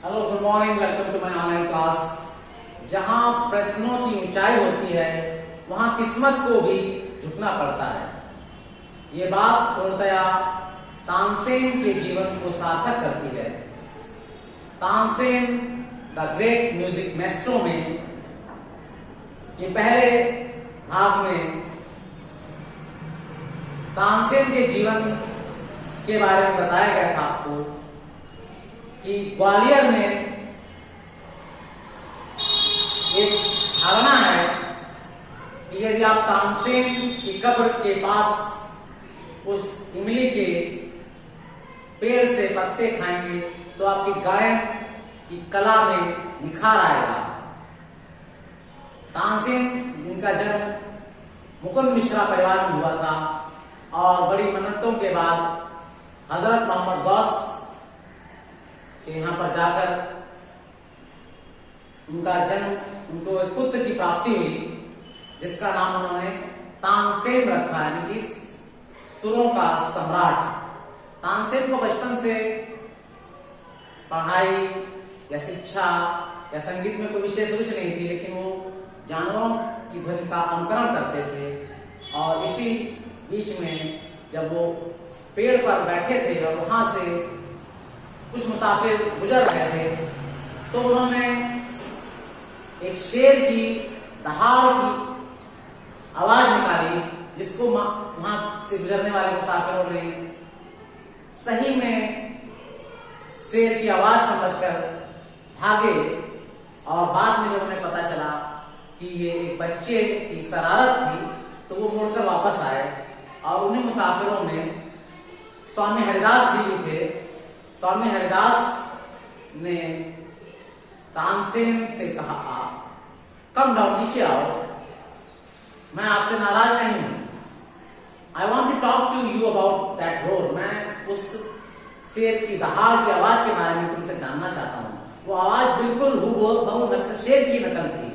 Hello, good morning, welcome to my online class. जहां प्रयत्नों की ऊंचाई होती है वहां किस्मत को भी झुकना पड़ता है। ये बात पूर्णतया तानसेन के जीवन को सार्थक करती है। Tansen the great music Maestro में ये पहले भाग में तानसेन के जीवन के बारे में बताया गया था आपको कि ग्वालियर में एक धारणा है कि यदि आप तानसेन की कब्र के पास उस इमली के पेड़ से पत्ते खाएंगे तो आपकी गायन की कला में निखार आएगा। तानसेन जिनका जन्म मुकुंद मिश्रा परिवार में हुआ था और बड़ी मन्नतों के बाद हजरत मोहम्मद गौस के यहाँ पर जाकर उनका जन्म, उनको एक पुत्र की प्राप्ति हुई जिसका नाम उन्होंने तानसेन रखा, यानी कि सुरों का सम्राट। तानसेन को बचपन से पढ़ाई या शिक्षा या संगीत में कोई विशेष रुचि नहीं थी, लेकिन वो जानवरों की ध्वनि का अनुकरण करते थे। और इसी बीच में जब वो पेड़ पर बैठे थे और वहां से कुछ मुसाफिर गुजर रहे थे तो उन्होंने एक शेर की दहाड़ की आवाज निकाली, जिसको वहां से गुजरने वाले मुसाफिरों ने सही में शेर की आवाज समझकर भागे। और बाद में जब उन्हें पता चला कि ये एक बच्चे की शरारत थी तो वो मुड़कर वापस आए और उन्हीं मुसाफिरों में स्वामी हरिदास जी भी थे। स्वामी हरिदास ने तानसेन से कहा, कम डाउन, नीचे आओ, मैं आपसे नाराज नहीं हूं। I want to talk to you about that road. मैं उस शेर की दहाड़ की आवाज के बारे में तुमसे जानना चाहता हूं। वो आवाज बिल्कुल हूबहू शेर की नकल थी।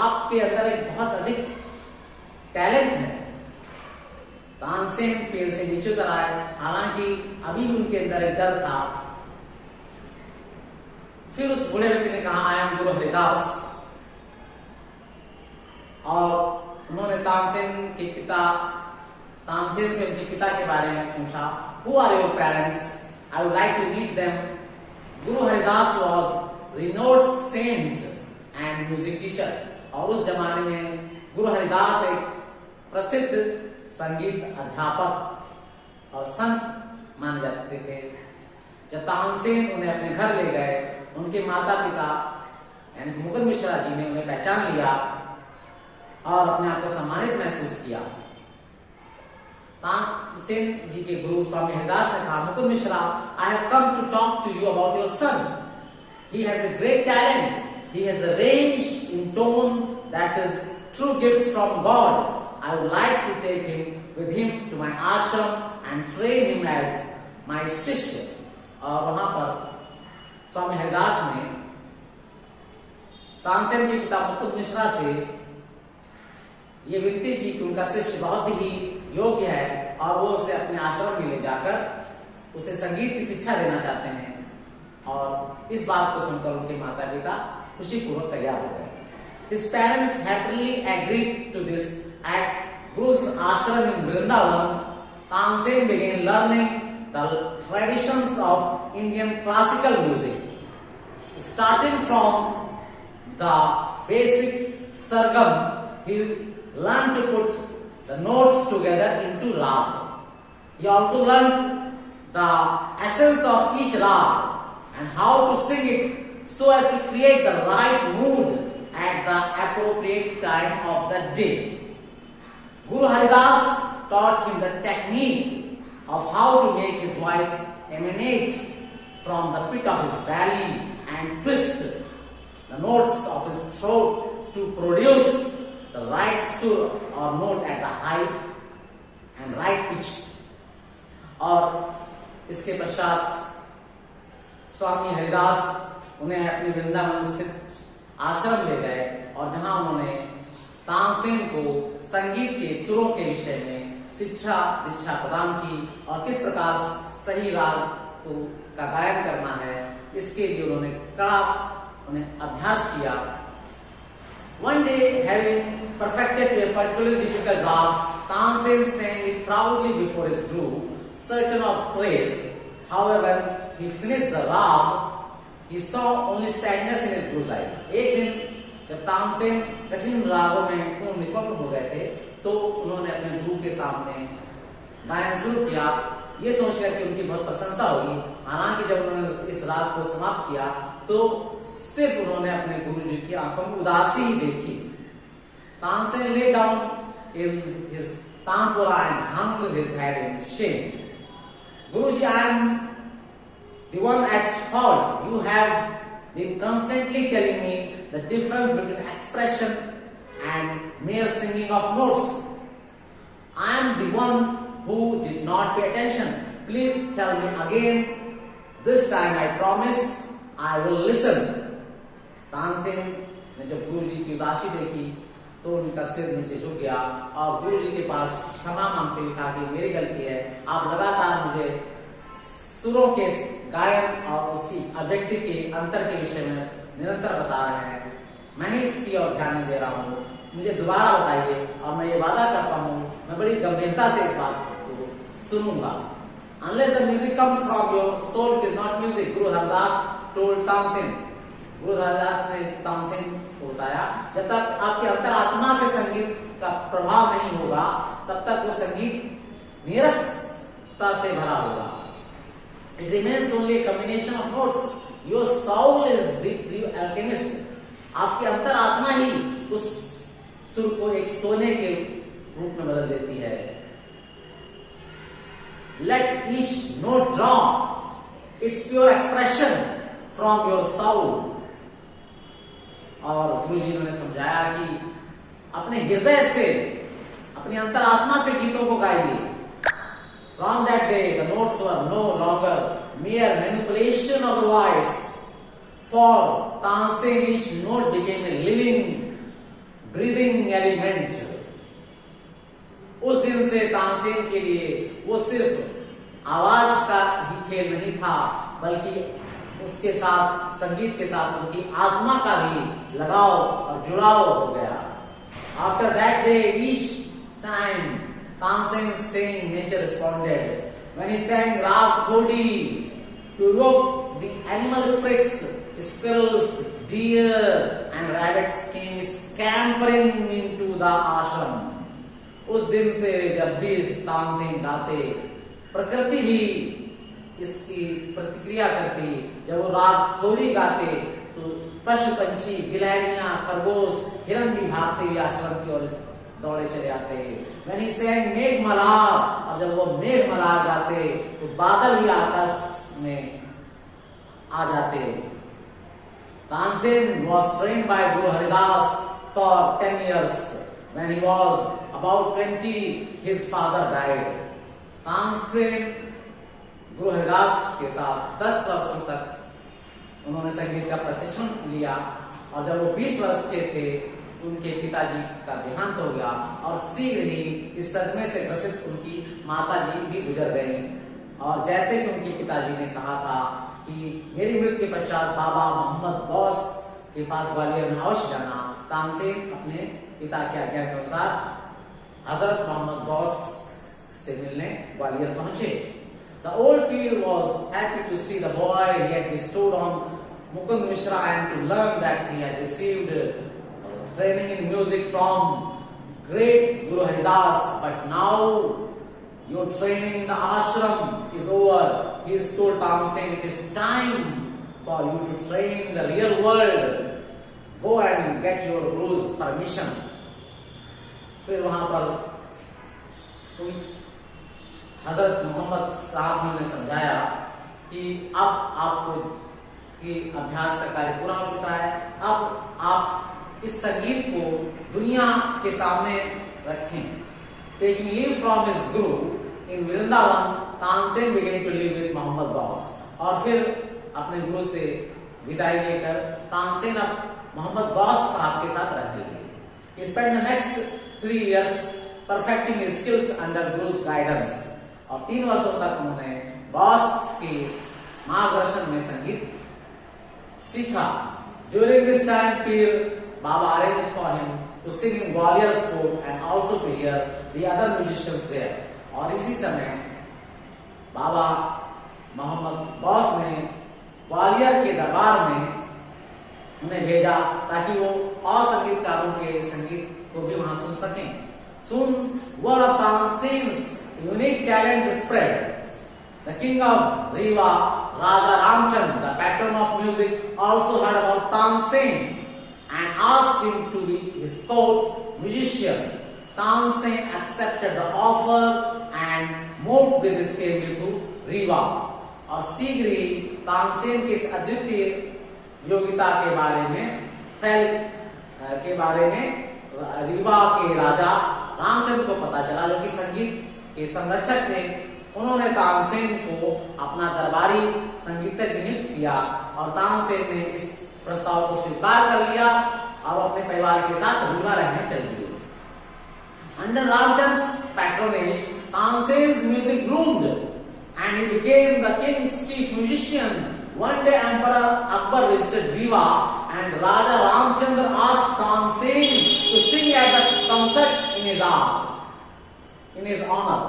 आपके अंदर एक बहुत अधिक टैलेंट है। तानसेन पेड़ से नीचे उतर आए, हालांकि अभी भी उनके अंदर एक डर था। फिर उस बूढ़े व्यक्ति ने कहा, आई एम गुरु हरिदास। और उन्होंने तानसेन से उनके पिता के बारे में पूछा, who are your parents? I would like to meet them. Guru Haridas was renowned saint and music teacher. और उस जमाने में गुरु हरिदास एक प्रसिद्ध संगीत अध्यापक और संत माने जाते थे। जब तानसेन उन्हें अपने घर ले गए, उनके माता पिता यानी मुकुंद मिश्रा जी ने उन्हें पहचान लिया और अपने आप को सम्मानित महसूस किया। तानसेन जी के गुरु स्वामी हरिदास ने कहा, Mukund Mishra, I have come to talk to you about your son. He has a great talent. He has a range in tone that is true gift from God. I would like to take him with him to my ashram and train him as my shishya. और वहां पर स्वामी हरिदास ने तानसेन के पिता मुकुंद मिश्रा से ये विनती की कि उनका शिष्य बहुत ही योग्य है और वो उसे अपने आश्रम में ले जाकर उसे संगीत की शिक्षा देना चाहते हैं। और इस बात को सुनकर उनके माता पिता खुशीपूर्वक तैयार हो गए। His parents happily agreed to this. At Guru's ashram in Vrindavan, Tansen began learning the traditions of Indian classical music. Starting from the basic sargam, he learned to put the notes together into rag. He also learned the essence of each rag and how to sing it so as to create the right mood at the appropriate time of the day. Guru Haridas taught him the technique of how to make his voice emanate from the pit of his belly and twist the notes of his throat to produce the right sur or note at the high and right pitch. और इसके पश्चात स्वामी हरिदास उन्हें अपने वृंदावन स्थित आश्रम ले गए और जहां उन्होंने तानसेन को संगीत के सुरों के विषय में शिक्षा दीक्षा प्रदान की और किस प्रकार सही राग का गायन करना है इसके लिए उन्होंने कड़ा अभ्यास किया। One day, having perfected a particularly difficult rag, Tansen sang it proudly before his guru, certain of praise. However, when he finished the rag, he saw only sadness in his guru's eyes. एक दिन जब तानसेन कठिन रागों में पूर्ण निपुण हो गए थे, तो उन्होंने अपने गुरु के सामने गायन शुरू किया, ये सोचकर कि उनकी बहुत प्रशंसा होगी। हालांकि जब उन्होंने इस राग को समाप्त किया, तो सिर्फ उन्होंने अपने गुरु जी की आंखों में उदासी ही देखी। Tansen lay down in his tampura and hung his head in shame. Guruji, I am the one at fault. You have been constantly telling me the difference between expression and mere singing of notes. I am the one who did not pay attention. Please tell me again. This time I promise I will listen. Tansen ने जब गुरुजी की उदासी देखी तो उनका सिर नीचे झुक गया और गुरुजी के पास क्षमा मांगते हुए कहा कि मेरी गलती है, आप लगातार मुझे सुरों के गायन और उसकी अभिव्यक्ति के अंतर के विषय में निरंतर बता रहे हैं, मैं ही इसकी ओर ध्यान नहीं दे रहा हूँ, मुझे दोबारा बताइए और मैं ये वादा करता हूँ मैं बड़ी गंभीरता से इस बात को सुनूंगा। Unless the music comes from your soul, it is not music. Guru Haridas told Tansen. गुरु हरिदास ने तानसेन को बताया, जब तक आपके अंतरात्मा से संगीत का प्रभाव नहीं होगा, तब तक वो संगीत नीरसता से भरा होगा। It remains only a combination of notes. Your soul is the true alchemist. आपके अंतरात्मा ही उस सुर को एक सोने के रूप में बदल देती है। Let each note draw its pure expression from your soul. और गुरु जी ने समझाया कि अपने हृदय से, अपनी अंतरात्मा से गीतों को गाइए। From that day, the notes were no longer mere manipulation of the voice. For Tansen, each note became a living, breathing element. उस दिन से तानसेन के लिए वो सिर्फ आवाज का ही खेल नहीं था, बल्कि उसके साथ, संगीत के साथ उनकी आत्मा का भी लगाव और जुड़ाव हो गया। After that day, each time Tansen sang, nature responded. When he sang Rag Thodi to evoke the animal spirits, squirrels, deer and rabbits came scampering into the ashram. उस दिन से जब भी तानसेन गाते, प्रकृति भी इसकी प्रतिक्रिया करती। जब वो राग थोड़ी गाते तो पशु पंछी, गिलहरियां, खरगोश, हिरण भी भागते हुए आश्रम की ओर दौड़े चले आते। When he sang मेघ मल्हार, और जब वो मेघ मल्हार गाते तो बादल भी आकाश में आ जाते। Tansen was trained by Guru Haridas for 10 years. When he was about 20, his father died. Tansen गुरु हरिदास के साथ 10 वर्षों तक उन्होंने संगीत का प्रशिक्षण लिया और जब वो 20 वर्ष के थे, उनके पिताजी का देहांत हो गया और शीघ्र ही इस सदमे से ग्रसित उनकी माताजी भी गुजर गई। और जैसे कि उनके पिताजी ने कहा था कि मेरी मृत्यु के पश्चात बाबा मोहम्मद गौस के पास ग्वालियर में अवश्य जाना, तानसेन अपने पिता की आज्ञा के अनुसार हजरत मोहम्मद गौस से मिलने ग्वालियर पहुंचे। The old pir was happy to see the boy he had bestowed on Mukund Mishra and to learn that he had received training in music from great Guru Haridas. But now your training in the ashram is over. He is told Tansen, it is time for you to train in the real world. Go and get your guru's permission. फिर वहां पर हजरत मोहम्मद साहब ने उन्हें समझाया कि अब आपको ये अभ्यास का कार्य पूरा हो चुका है, अब आप इस संगीत को दुनिया के सामने रखें। Taking leave from his guru in Vrindavan, Tansen began to live with Mohammad Ghaus. और फिर अपने गुरु से विदाई लेकर तानसेन अब मोहम्मद गौस साहब के साथ रहने लगे। He spent the next 3 years perfecting his skills under Guru's guidance. और 3 वर्षों तक उन्होंने गौस के मार्गदर्शन में संगीत सीखा। During this time, Pir Baba arranged for him to sing in Gwalior's court and also to hear the other musicians there. और इसी समय बाबा मोहम्मद गौस ने ग्वालियर के दरबार में उन्हें भेजा ताकि वो और संगीतकारों के संगीत को भी वहां सुन सकें। Soon, word of Tansen's unique talent spread. The king of Rewa, Raja Ramchand, the patron of music, also heard about Tansen and asked him to be his court musician. Tansen accepted the offer and moved with his family to Rewa. और शीघ्र ही तानसेन की इस अद्वितीय योग्यता के बारे में रीवा के राजा रामचंद्र को पता चला, जो कि संगीत के संरक्षक थे। उन्होंने तानसेन को अपना दरबारी संगीतज्ञ नियुक्त किया और तानसेन ने इस प्रस्ताव को स्वीकार कर लिया और अपने परिवार के साथ रीवा रहने चल दिए। Under Ramchand's patronage, Tansen's music bloomed and he became the king's chief musician. One day Emperor Akbar visited Rewa and Raja Ramchandra asked Tansen to sing at the concert in his honor.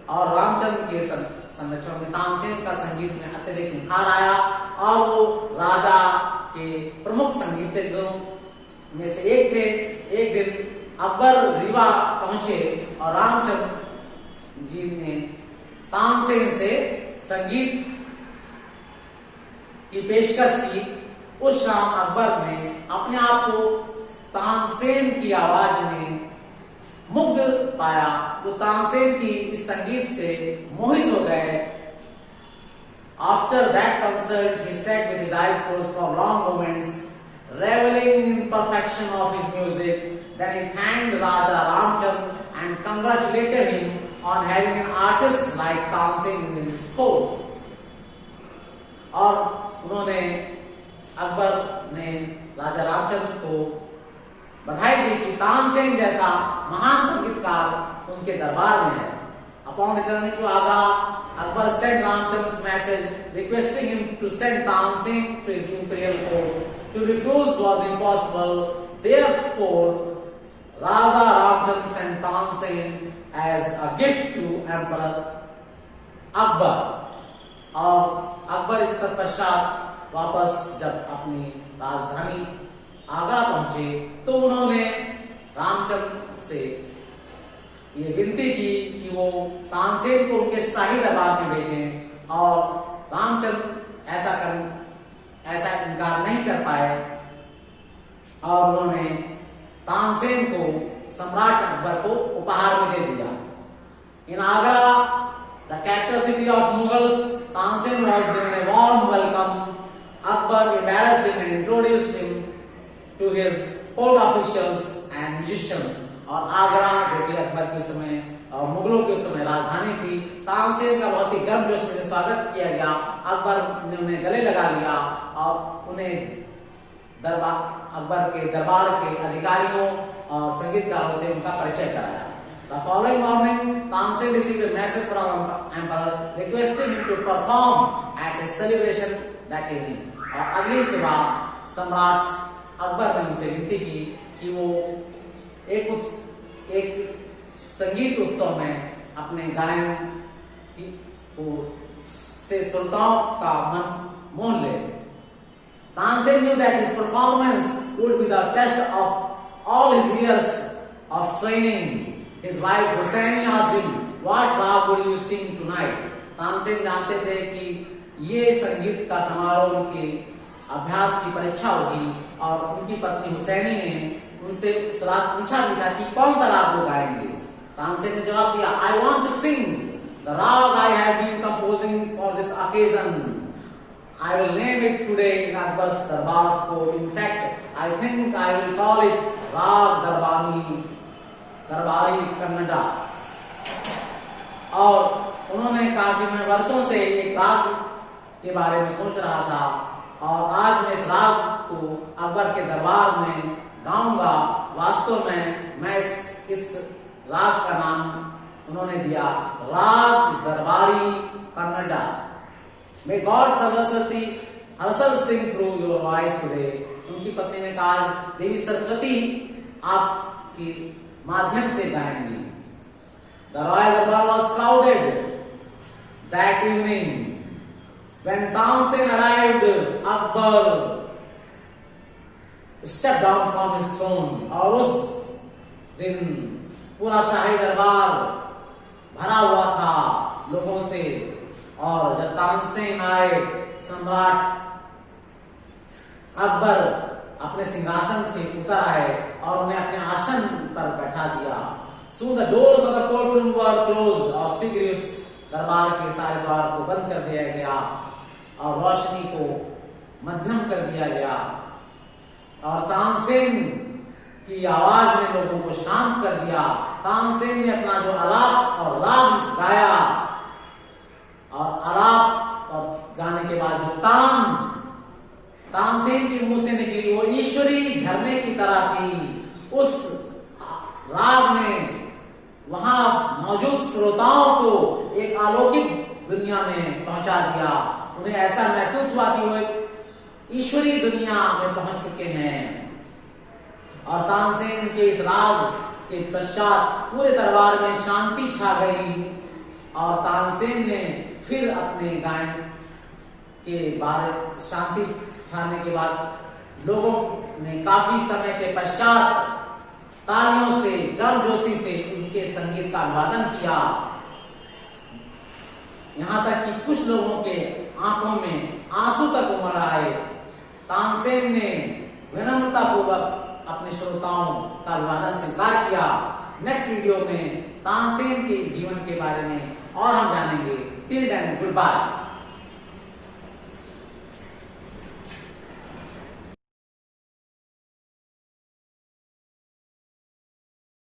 और रामचंद्र के संरक्षण में तानसेन का संगीत में अत्यधिक निखार आया और वो राजा के प्रमुख संगीतज्ञों में से एक थे। एक दिन अकबर रीवा पहुंचे और रामचंद्र जी ने तानसेन से संगीत की पेशकश की। उस शाम अकबर ने अपने आप को तानसेन की आवाज में मुग्ध पाया। वो तानसेन की इस संगीत से मोहित हो गए। After that concert, he sat with his eyes closed for long moments, reveling in perfection of his music. Then he thanked Raja Ramchand and congratulated him on having an artist like Tansen in his court. और उन्होंने अकबर ने राजा रामचंद्र को बधाई दी कि तानसेन जैसा महान संगीतकार उनके दरबार में है। Upon returning to Agra, Akbar sent Ramchand's message requesting him to send Tansen to his imperial court. To refuse was impossible. Therefore, Raja Ramchand sent Tansen as a gift to Emperor Akbar. और अकबर इस तत्पश्चात वापस जब अपनी राजधानी आगरा पहुंचे तो उन्होंने रामचंद्र से ये विनती की कि वो तानसेन को उनके शाही दरबार में भेजें और रामचंद्र ऐसा इनकार नहीं कर पाए और उन्होंने तानसेन को सम्राट अकबर को उपहार में दे दिया। इन Agra, the capital city of Mughals, Tansen was given a warm welcome. Akbar embarrassed him and introduced him to his court officials and musicians. और आगरा जो कि अकबर के समय और मुगलों के समय राजधानी थी, तानसेन का बहुत ही गर्मजोशी से स्वागत किया गया। अकबर ने उन्हें गले लगा लिया और उन्हें अकबर के दरबार के अधिकारियों और संगीतकारों से उनका परिचय कराया। The following morning, Tansen received a message from Emperor requesting him to perform at a celebration that evening. और अगली सुबह सम्राट अकबर ने उनसे विनती की कि वो एक संगीत उत्सव में अपने गायन से श्रोताओं का मन मोह ले। Tansen knew that his performance would be the test of all his years of training. His wife Hussaini asked him, "What rag will you sing tonight?" Tansen जानते थे कि ये संगीत का समारोह उनके अभ्यास की परीक्षा होगी और उनकी पत्नी हुसैनी ने उनसे उस रात पूछा भी था कि कौन सा राग वो गाएंगे। तानसेन ने जवाब दिया, "I want to sing the rag I have been composing for this occasion. I will name it today in Akbar's Darbar's court. In fact, I think I will call it Rag दरबारी कन्नड़ा." और उन्होंने कहा कि मैं वर्षों से एक राग के बारे में सोच रहा था और आज मैं इस राग को अकबर के दरबार में गाऊंगा। वास्तव में मैं इस राग का नाम उन्होंने दिया राग दरबारी Kannada. May God Saraswati herself sing through your voice today. उनकी पत्नी ने कहा आज देवी सरस्वती आपके माध्यम से गाएंगी. The royal debate was crowded that evening. When Tansen arrived, Akbar stepped down from his throne. और उस दिन पूरा शाही दरबार भरा हुआ था लोगों से. और जब तानसेन आए, सम्राट अकबर अपने सिंहासन से उतर आए और उन्हें अपने आसन पर बैठा दिया. Soon the doors of the courtroom were closed. और शीघ्र ही उस दरबार के सारे द्वार को बंद कर दिया गया और रोशनी को मध्यम कर दिया गया. और तानसेन की आवाज ने लोगों को शांत कर दिया. तानसेन ने अपना जो आलाप और राग गाया और आलाप और गाने के बाद जो तानसेन के मुंह से निकली वो ईश्वरी झरने की तरह थी. उस राग ने वहां मौजूद श्रोताओं को एक अलौकिक दुनिया में पहुंचा दिया. उन्हें ऐसा महसूस हुआ कि वो एक ईश्वरी दुनिया में पहुंच चुके हैं. और तानसेन के इस राग के पश्चात पूरे दरबार में शांति छा गई. और तानसेन ने फिर अपने गायन के बारे शांति छाने के बाद लोगों ने काफी समय के पश्चात तालियों से गर्मजोशी से उनके संगीत का अभिवादन किया. यहां तक कि कुछ लोगों के आंखों में आंसू तक उमड़ आए. तानसेन ने विनम्रता पूर्वक अपने श्रोताओं का अभिवादन स्वीकार किया. नेक्स्ट वीडियो में तानसेन के जीवन के बारे में और हम जानेंगे. Till then good bye.